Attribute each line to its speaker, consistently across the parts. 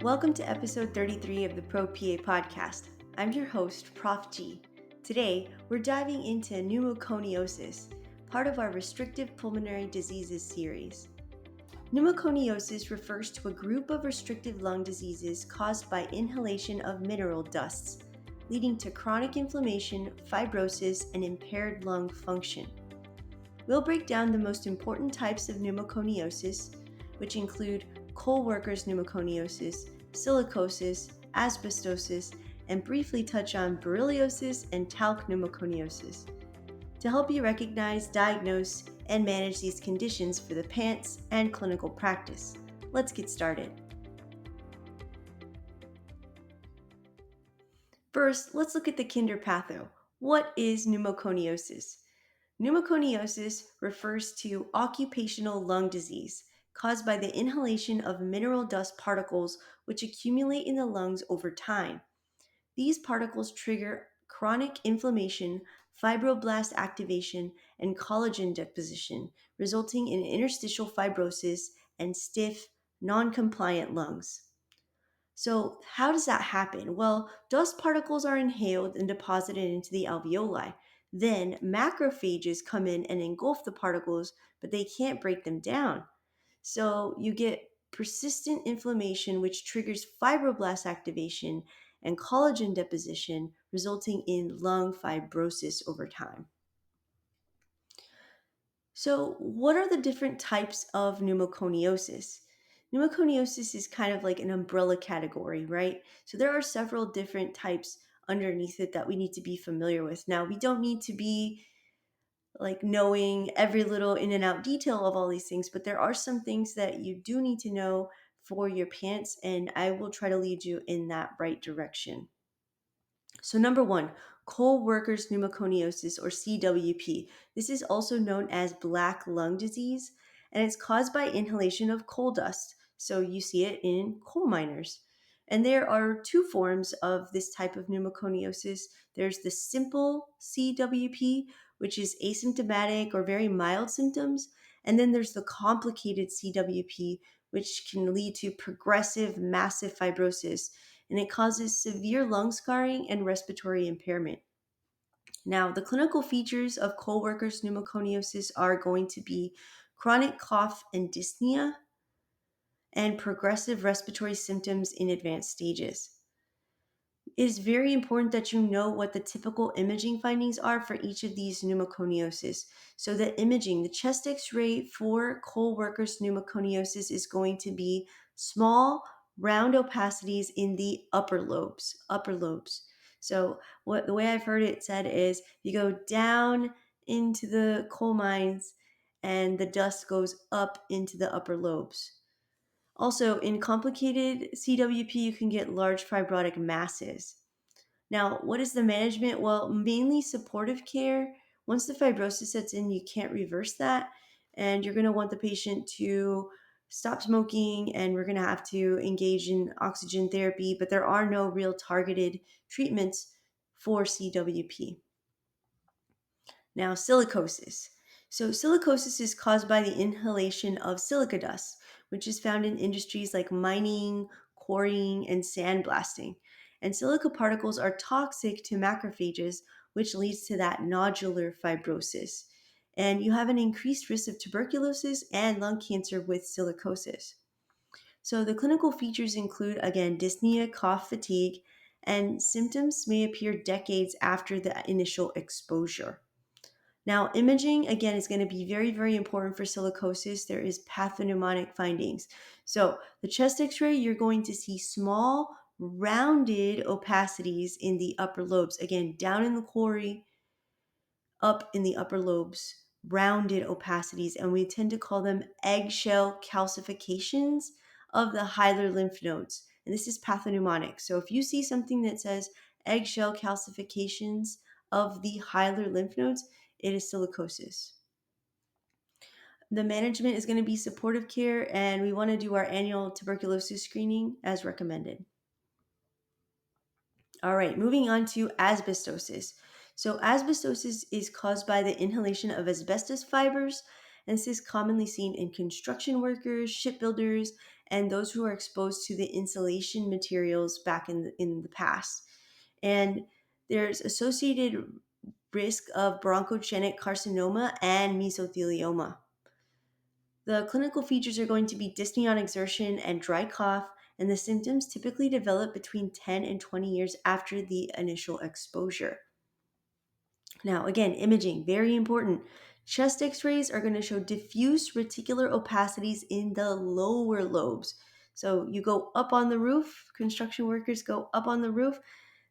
Speaker 1: Welcome to episode 33 of the Pro PA podcast. I'm your host, Prof. G. Today, we're diving into pneumoconiosis, part of our Restrictive Pulmonary Diseases series. Pneumoconiosis refers to a group of restrictive lung diseases caused by inhalation of mineral dusts, leading to chronic inflammation, fibrosis, and impaired lung function. We'll break down the most important types of pneumoconiosis, which include co-workers pneumoconiosis, silicosis, asbestosis, and briefly touch on Berylliosis and talc pneumoconiosis to help you recognize, diagnose, and manage these conditions for the PANCE and clinical practice. Let's get started. First, let's look at the kinder patho. What is pneumoconiosis? Pneumoconiosis refers to occupational lung disease caused by the inhalation of mineral dust particles which accumulate in the lungs over time. These particles trigger chronic inflammation, fibroblast activation, and collagen deposition, resulting in interstitial fibrosis and stiff, non-compliant lungs. So, how does that happen? Well, dust particles are inhaled and deposited into the alveoli. Then, macrophages come in and engulf the particles, but they can't break them down. So, you get persistent inflammation, which triggers fibroblast activation and collagen deposition, resulting in lung fibrosis over time. So, what are the different types of pneumoconiosis? Pneumoconiosis is kind of like an umbrella category, right? So, there are several different types underneath it that we need to be familiar with. Now, we don't need to be like knowing every little in and out detail of all these things, but there are some things that you do need to know for your PANCE, and I will try to lead you in that right direction. So number one, co-workers pneumoconiosis or CWP. This is also known as black lung disease, and it's caused by inhalation of coal dust. So you see it in coal miners. And there are two forms of this type of pneumoconiosis. There's the simple CWP, which is asymptomatic or very mild symptoms. And then there's the complicated CWP, which can lead to progressive massive fibrosis, and it causes severe lung scarring and respiratory impairment. Now, the clinical features of co-workers pneumoconiosis are going to be chronic cough and dyspnea and progressive respiratory symptoms in advanced stages. It is very important that you know what the typical imaging findings are for each of these pneumoconiosis. So the imaging, the chest x-ray for co-workers pneumoconiosis is going to be small, round opacities in the upper lobes. So the way I've heard it said is you go down into the coal mines and the dust goes up into the upper lobes. Also, in complicated CWP, you can get large fibrotic masses. Now, what is the management? Well, mainly supportive care. Once the fibrosis sets in, you can't reverse that. And you're going to want the patient to stop smoking, and we're going to have to engage in oxygen therapy, but there are no real targeted treatments for CWP. Now, silicosis. So silicosis is caused by the inhalation of silica dust, which is found in industries like mining, quarrying, and sandblasting. And silica particles are toxic to macrophages, which leads to that nodular fibrosis. And you have an increased risk of tuberculosis and lung cancer with silicosis. So the clinical features include, again, dyspnea, cough, fatigue, and symptoms may appear decades after the initial exposure. Now, imaging, again, is going to be very, very important for silicosis. There is pathognomonic findings. So the chest x-ray, you're going to see small, rounded opacities in the upper lobes. Again, down in the quarry, up in the upper lobes, rounded opacities. And we tend to call them eggshell calcifications of the hilar lymph nodes. And this is pathognomonic. So if you see something that says eggshell calcifications of the hilar lymph nodes, it is silicosis. The management is going to be supportive care, and we want to do our annual tuberculosis screening as recommended. All right, moving on to asbestosis. So asbestosis is caused by the inhalation of asbestos fibers, and this is commonly seen in construction workers, shipbuilders, and those who are exposed to the insulation materials back in the past. And there's associated risk of bronchogenic carcinoma and mesothelioma. The clinical features are going to be dyspnea on exertion and dry cough, and the symptoms typically develop between 10 and 20 years after the initial exposure. Now, again, imaging, very important. Chest x rays are going to show diffuse reticular opacities in the lower lobes. So you go up on the roof, construction workers go up on the roof,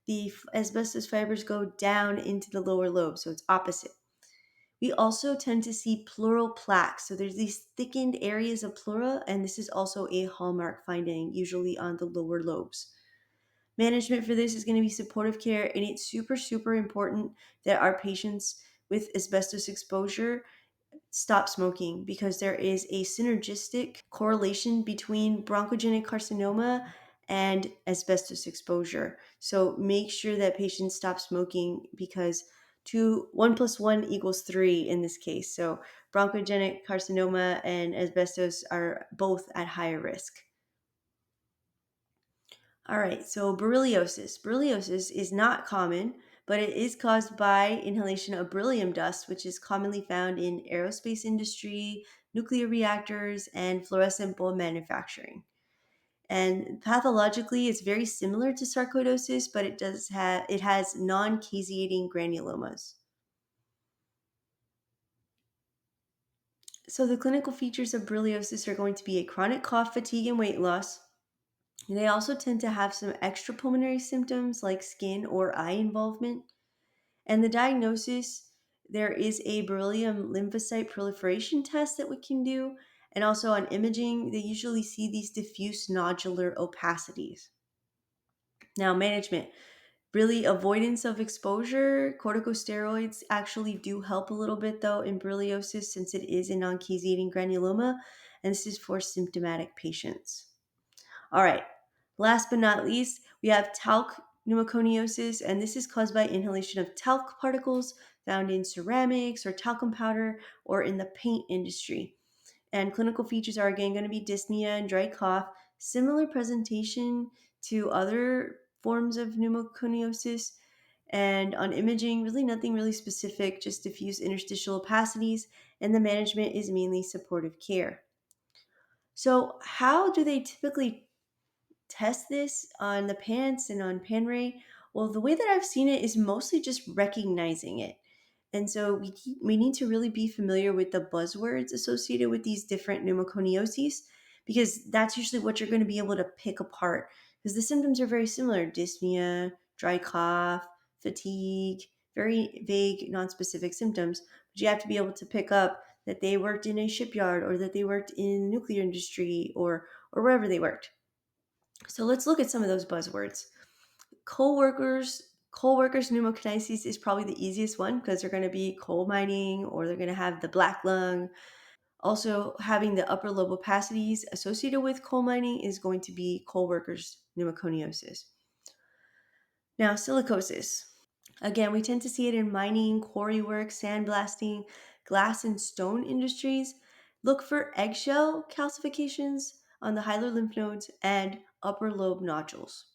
Speaker 1: the asbestos fibers go down into the lower lobe, so it's opposite. We also tend to see pleural plaques. So there's these thickened areas of pleura, and this is also a hallmark finding, usually on the lower lobes. Management for this is going to be supportive care, and it's super, super important that our patients with asbestos exposure stop smoking because there is a synergistic correlation between bronchogenic carcinoma and asbestos exposure. So make sure that patients stop smoking because 1 + 1 = 3 in this case. So bronchogenic carcinoma and asbestos are both at higher risk. All right, so Berylliosis. Berylliosis is not common, but it is caused by inhalation of beryllium dust, which is commonly found in aerospace industry, nuclear reactors, and fluorescent bulb manufacturing. And pathologically, it's very similar to sarcoidosis, but it has non-caseating granulomas. So the clinical features of Berylliosis are going to be a chronic cough, fatigue, and weight loss. They also tend to have some extrapulmonary symptoms like skin or eye involvement. And the diagnosis, there is a beryllium lymphocyte proliferation test that we can do. And also on imaging, they usually see these diffuse nodular opacities. Now, management. Really, avoidance of exposure. Corticosteroids actually do help a little bit, though, in Berylliosis since it is a non-caseating granuloma. And this is for symptomatic patients. All right. Last but not least, we have talc pneumoconiosis, and this is caused by inhalation of talc particles found in ceramics or talcum powder or in the paint industry. And clinical features are again going to be dyspnea and dry cough, similar presentation to other forms of pneumoconiosis. And on imaging, really nothing really specific, just diffuse interstitial opacities, and the management is mainly supportive care. So, how do they typically test this on the PANCE and on PanRay? Well, the way that I've seen it is mostly just recognizing it. And so we need to really be familiar with the buzzwords associated with these different pneumoconioses because that's usually what you're going to be able to pick apart because the symptoms are very similar: dyspnea, dry cough, fatigue, very vague, non-specific symptoms. But you have to be able to pick up that they worked in a shipyard or that they worked in the nuclear industry or wherever they worked. So let's look at some of those buzzwords. Coal workers pneumoconiosis is probably the easiest one because they're going to be coal mining or they're going to have the black lung. Also, having the upper lobe opacities associated with coal mining is going to be coal workers pneumoconiosis. Now, silicosis. Again, we tend to see it in mining, quarry work, sandblasting, glass and stone industries. Look for eggshell calcifications on the hilar lymph nodes and upper lobe nodules.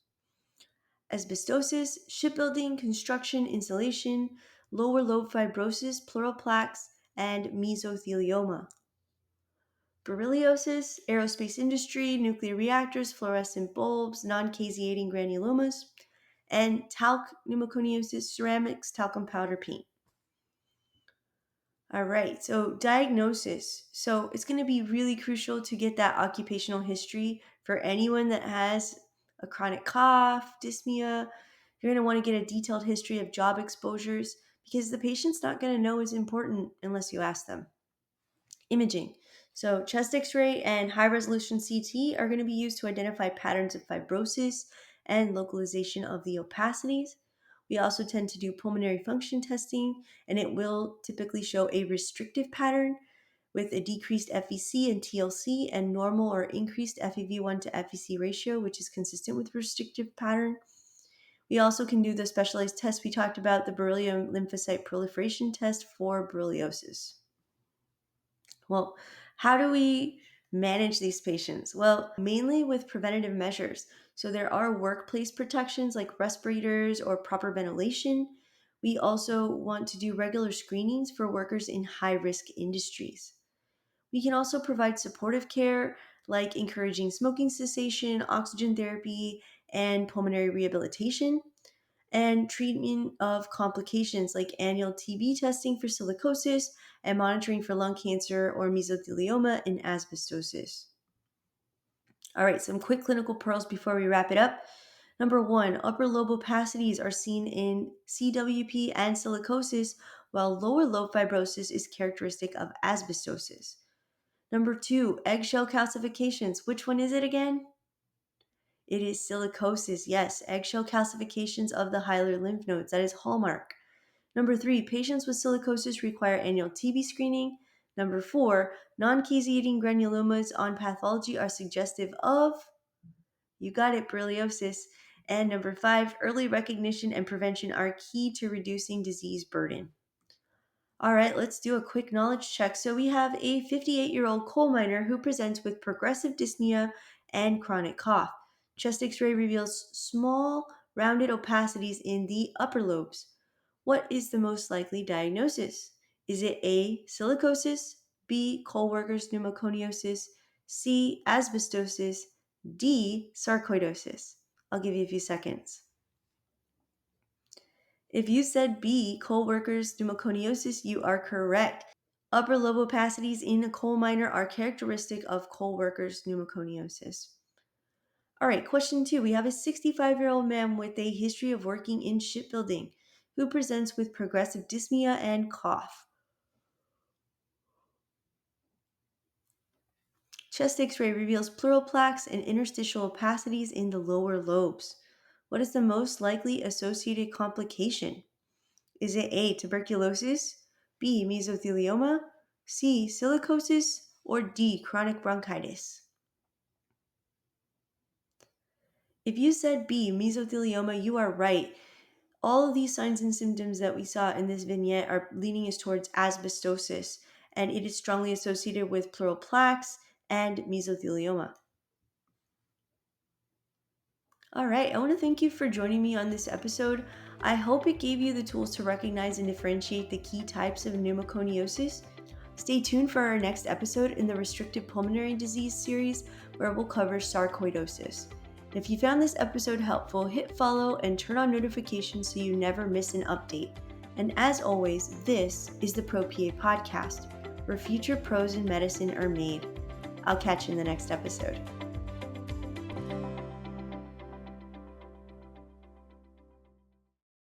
Speaker 1: Asbestosis, shipbuilding, construction, insulation, lower lobe fibrosis, pleural plaques, and mesothelioma. Berylliosis, aerospace industry, nuclear reactors, fluorescent bulbs, non-caseating granulomas, and talc pneumoconiosis, ceramics, talcum powder paint. All right, so diagnosis. So it's going to be really crucial to get that occupational history for anyone that has a chronic cough, dyspnea. You're going to want to get a detailed history of job exposures because the patient's not going to know is important unless you ask them. Imaging. So chest x-ray and high resolution CT are going to be used to identify patterns of fibrosis and localization of the opacities. We also tend to do pulmonary function testing, and it will typically show a restrictive pattern with a decreased FVC and TLC and normal or increased FEV1 to FVC ratio, which is consistent with restrictive pattern. We also can do the specialized test we talked about, the beryllium lymphocyte proliferation test for Berylliosis. Well, how do we manage these patients? Well, mainly with preventative measures. So there are workplace protections like respirators or proper ventilation. We also want to do regular screenings for workers in high risk industries. We can also provide supportive care like encouraging smoking cessation, oxygen therapy, and pulmonary rehabilitation, and treatment of complications like annual TB testing for silicosis and monitoring for lung cancer or mesothelioma and asbestosis. All right, some quick clinical pearls before we wrap it up. Number one, upper lobe opacities are seen in CWP and silicosis, while lower lobe fibrosis is characteristic of asbestosis. Number two, eggshell calcifications. Which one is it again? It is silicosis. Yes, eggshell calcifications of the hilar lymph nodes. That is hallmark. Number three, patients with silicosis require annual TB screening. Number four, non-caseating granulomas on pathology are suggestive of, you got it, Berylliosis. And number five, early recognition and prevention are key to reducing disease burden. All right, let's do a quick knowledge check. So we have a 58-year-old coal miner who presents with progressive dyspnea and chronic cough. Chest x-ray reveals small, rounded opacities in the upper lobes. What is the most likely diagnosis? Is it A, silicosis, B, coal workers pneumoconiosis, C, asbestosis, D, sarcoidosis? I'll give you a few seconds. If you said B, coal workers pneumoconiosis, you are correct. Upper lobe opacities in a coal miner are characteristic of coal workers pneumoconiosis. All right, question two. We have a 65-year-old man with a history of working in shipbuilding who presents with progressive dyspnea and cough. Chest x-ray reveals pleural plaques and interstitial opacities in the lower lobes. What is the most likely associated complication? Is it A, tuberculosis, B, mesothelioma, C, silicosis, or D, chronic bronchitis? If you said B, mesothelioma, you are right. All of these signs and symptoms that we saw in this vignette are leading us towards asbestosis, and it is strongly associated with pleural plaques and mesothelioma. All right, I want to thank you for joining me on this episode. I hope it gave you the tools to recognize and differentiate the key types of pneumoconiosis. Stay tuned for our next episode in the Restrictive Pulmonary Disease series, where we'll cover sarcoidosis. If you found this episode helpful, hit follow and turn on notifications so you never miss an update. And as always, this is the ProPA podcast, where future pros in medicine are made. I'll catch you in the next episode.